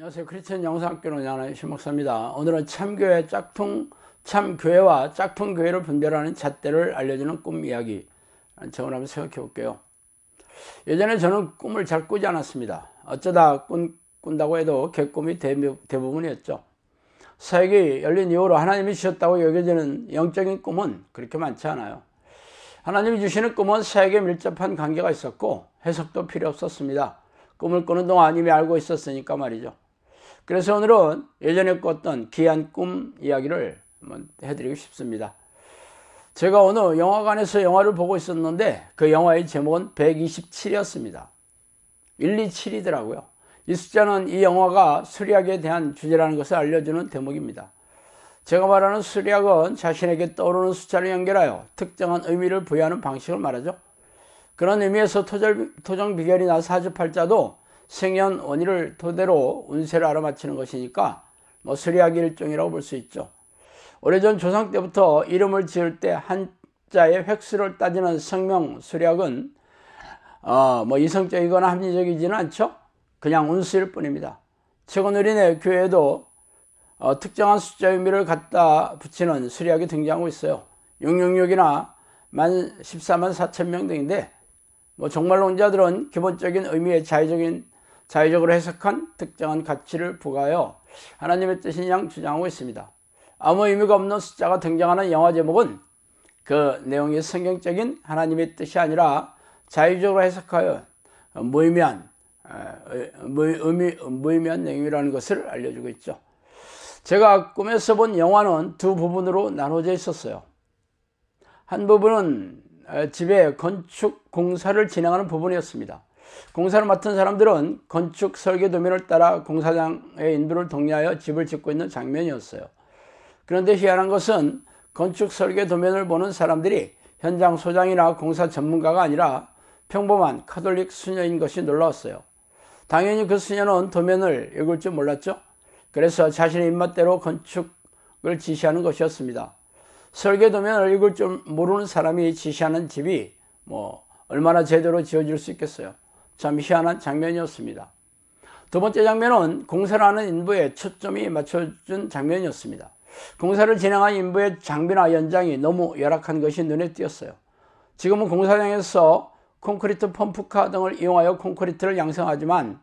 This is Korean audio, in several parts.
안녕하세요. 크리스천 영상학교 운영하는 신목사입니다. 오늘은 참교회와 짝퉁교회를 분별하는 잣대를 알려주는 꿈 이야기 제목을 한번 생각해 볼게요. 예전에 저는 꿈을 잘 꾸지 않았습니다. 어쩌다 꾼다고 해도 개꿈이 대부분이었죠. 사역이 열린 이후로 하나님이 주셨다고 여겨지는 영적인 꿈은 그렇게 많지 않아요. 하나님이 주시는 꿈은 사역에 밀접한 관계가 있었고 해석도 필요 없었습니다. 꿈을 꾸는 동안 이미 알고 있었으니까 말이죠. 그래서 오늘은 예전에 꿨던 귀한 꿈 이야기를 한번 해드리고 싶습니다. 제가 어느 영화관에서 영화를 보고 있었는데 그 영화의 제목은 127이었습니다. 127이더라고요. 이 숫자는 이 영화가 수리학에 대한 주제라는 것을 알려주는 대목입니다. 제가 말하는 수리학은 자신에게 떠오르는 숫자를 연결하여 특정한 의미를 부여하는 방식을 말하죠. 그런 의미에서 토정 비결이나 사주팔자도 생년 원일을 토대로 운세를 알아맞히는 것이니까 수리학의 일종이라고 볼 수 있죠. 오래전 조상 때부터 이름을 지을 때 한자의 획수를 따지는 성명 수리학은 이성적이거나 합리적이지는 않죠. 그냥 운수일 뿐입니다. 최근 우리네 교회에도 특정한 숫자 의미를 갖다 붙이는 수리학이 등장하고 있어요. 666이나 14만 4천 명 등인데 종말론자들은 기본적인 의미의 자의적으로 해석한 특정한 가치를 부과하여 하나님의 뜻인 양 주장하고 있습니다. 아무 의미가 없는 숫자가 등장하는 영화 제목은 그 내용이 성경적인 하나님의 뜻이 아니라 자의적으로 해석하여 무의미한 내용이라는 것을 알려주고 있죠. 제가 꿈에서 본 영화는 두 부분으로 나눠져 있었어요. 한 부분은 집에 건축 공사를 진행하는 부분이었습니다. 공사를 맡은 사람들은 건축 설계 도면을 따라 공사장의 인도를 독려하여 집을 짓고 있는 장면이었어요. 그런데 희한한 것은 건축 설계 도면을 보는 사람들이 현장 소장이나 공사 전문가가 아니라 평범한 카톨릭 수녀인 것이 놀라웠어요. 당연히 그 수녀는 도면을 읽을 줄 몰랐죠. 그래서 자신의 입맛대로 건축을 지시하는 것이었습니다. 설계 도면을 읽을 줄 모르는 사람이 지시하는 집이 얼마나 제대로 지어질 수 있겠어요. 참 희한한 장면이었습니다. 두 번째 장면은 공사를 하는 인부에 초점이 맞춰준 장면이었습니다. 공사를 진행한 인부의 장비나 연장이 너무 열악한 것이 눈에 띄었어요. 지금은 공사장에서 콘크리트 펌프카 등을 이용하여 콘크리트를 양성하지만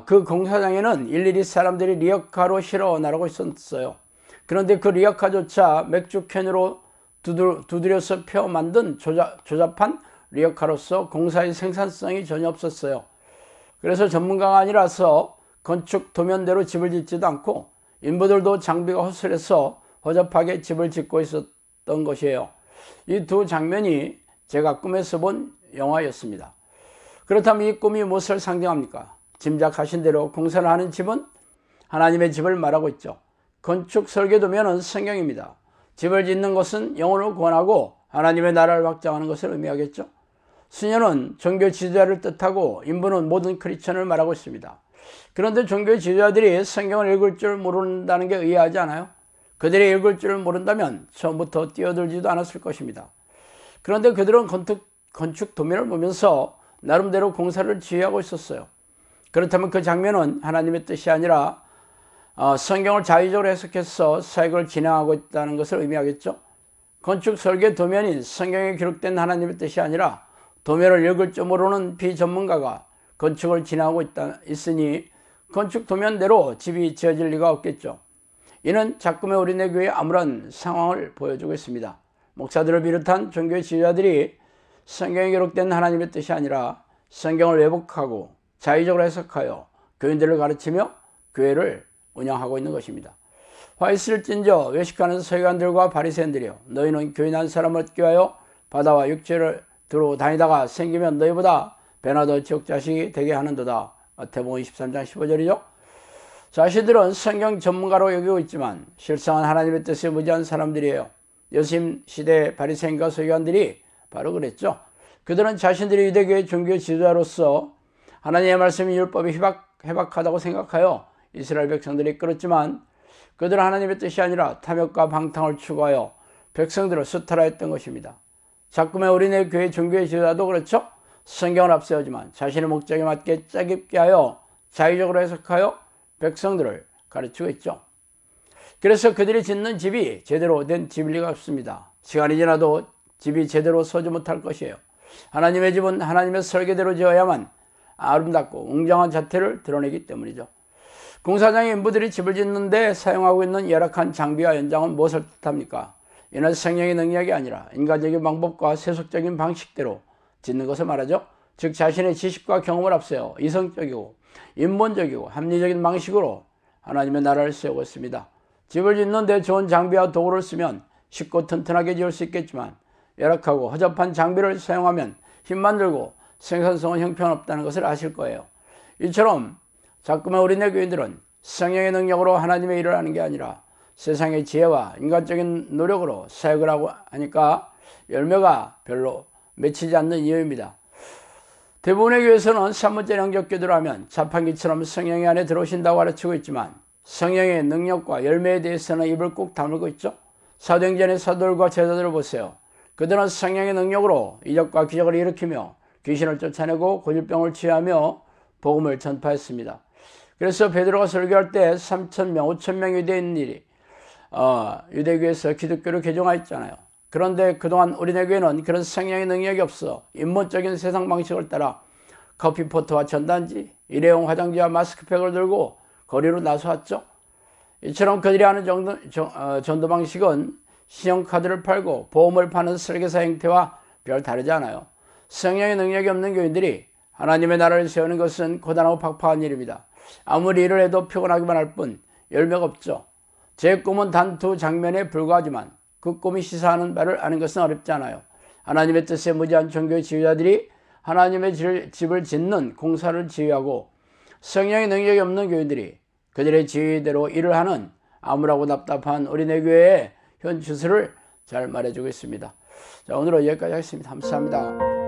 그 공사장에는 일일이 사람들이 리어카로 실어 나르고 있었어요. 그런데 그 리어카조차 맥주캔으로 두드려서 펴 만든 조잡한 리어카로서 공사의 생산성이 전혀 없었어요. 그래서 전문가가 아니라서 건축 도면대로 집을 짓지도 않고 인부들도 장비가 허술해서 허접하게 집을 짓고 있었던 것이에요. 이 두 장면이 제가 꿈에서 본 영화였습니다. 그렇다면 이 꿈이 무엇을 상징합니까? 짐작하신 대로 공사를 하는 집은 하나님의 집을 말하고 있죠. 건축 설계도면은 성경입니다. 집을 짓는 것은 영혼을 구원하고 하나님의 나라를 확장하는 것을 의미하겠죠. 수녀는 종교 지도자를 뜻하고 인부는 모든 크리스천을 말하고 있습니다. 그런데 종교 지도자들이 성경을 읽을 줄 모른다는 게 의아하지 않아요? 그들이 읽을 줄 모른다면 처음부터 뛰어들지도 않았을 것입니다. 그런데 그들은 건축 도면을 보면서 나름대로 공사를 지휘하고 있었어요. 그렇다면 그 장면은 하나님의 뜻이 아니라 성경을 자의적으로 해석해서 사역을 진행하고 있다는 것을 의미하겠죠. 건축 설계 도면인 성경에 기록된 하나님의 뜻이 아니라 도면을 읽을 줄 모르는 비전문가가 건축을 진행하고 있으니 건축 도면대로 집이 지어질 리가 없겠죠. 이는 작금의 우리네 교회의 암울한 상황을 보여주고 있습니다. 목사들을 비롯한 종교의 지도자들이 성경에 기록된 하나님의 뜻이 아니라 성경을 왜곡하고 자의적으로 해석하여 교인들을 가르치며 교회를 운영하고 있는 것입니다. 화 있을진저 외식하는 서기관들과 바리새인들이여, 너희는 교인 한 사람을 얻기 위하여 바다와 육지를 두루 다니다가 생기면 너희보다 배나 더 지옥 자식이 되게 하는도다. 마태복음 23장 15절이죠. 자신들은 성경 전문가로 여기고 있지만 실상은 하나님의 뜻에 무지한 사람들이에요. 예수님 시대 바리새인과 서기관들이 바로 그랬죠. 그들은 자신들이 유대교의 종교 지도자로서 하나님의 말씀이 율법이 해박하다고 생각하여 이스라엘 백성들이 이끌었지만 그들은 하나님의 뜻이 아니라 탐욕과 방탕을 추구하여 백성들을 수탈하였던 것입니다. 작금의 우리네 교회 종교의 지도자도 그렇죠. 성경을 앞세우지만 자신의 목적에 맞게 짜깁게 하여 자의적으로 해석하여 백성들을 가르치고 있죠. 그래서 그들이 짓는 집이 제대로 된 집일 리가 없습니다. 시간이 지나도 집이 제대로 서지 못할 것이에요. 하나님의 집은 하나님의 설계대로 지어야만 아름답고 웅장한 자태를 드러내기 때문이죠. 공사장의 인부들이 집을 짓는데 사용하고 있는 열악한 장비와 연장은 무엇을 뜻합니까? 이는 성령의 능력이 아니라 인간적인 방법과 세속적인 방식대로 짓는 것을 말하죠. 즉 자신의 지식과 경험을 앞세워 이성적이고 인본적이고 합리적인 방식으로 하나님의 나라를 세우고 있습니다. 집을 짓는데 좋은 장비와 도구를 쓰면 쉽고 튼튼하게 지을 수 있겠지만 열악하고 허접한 장비를 사용하면 힘만 들고 생산성은 형편없다는 것을 아실 거예요. 이처럼 자꾸만 우리네 교인들은 성령의 능력으로 하나님의 일을 하는 게 아니라 세상의 지혜와 인간적인 노력으로 사역을 하고 하니까 열매가 별로 맺히지 않는 이유입니다. 대부분의 교회에서는 3분째 영접기도를 하면 자판기처럼 성령이 안에 들어오신다고 가르치고 있지만 성령의 능력과 열매에 대해서는 입을 꾹 다물고 있죠. 사도행전의 사도들과 제자들을 보세요. 그들은 성령의 능력으로 이적과 기적을 일으키며 귀신을 쫓아내고 고질병을 치유하며 복음을 전파했습니다. 그래서 베드로가 설교할 때 3,000명, 5,000명 유대인들이 유대교에서 기독교를 개종하였잖아요. 그런데 그동안 우리네 교회는 그런 성령의 능력이 없어 인본적인 세상 방식을 따라 커피포트와 전단지, 일회용 화장지와 마스크팩을 들고 거리로 나서왔죠. 이처럼 그들이 하는 전도 방식은 신용카드를 팔고 보험을 파는 설계사 행태와 별 다르지 않아요. 성령의 능력이 없는 교인들이 하나님의 나라를 세우는 것은 고단하고 팍팍한 일입니다. 아무리 일을 해도 피곤하기만 할 뿐 열매가 없죠. 제 꿈은 단 2장면에 불과하지만 그 꿈이 시사하는 바를 아는 것은 어렵지 않아요. 하나님의 뜻에 무지한 종교의 지휘자들이 하나님의 집을 짓는 공사를 지휘하고 성령의 능력이 없는 교인들이 그들의 지휘대로 일을 하는 암울하고 답답한 우리네 교회의 현 주소를 잘 말해주고 있습니다. 자, 오늘은 여기까지 하겠습니다. 감사합니다.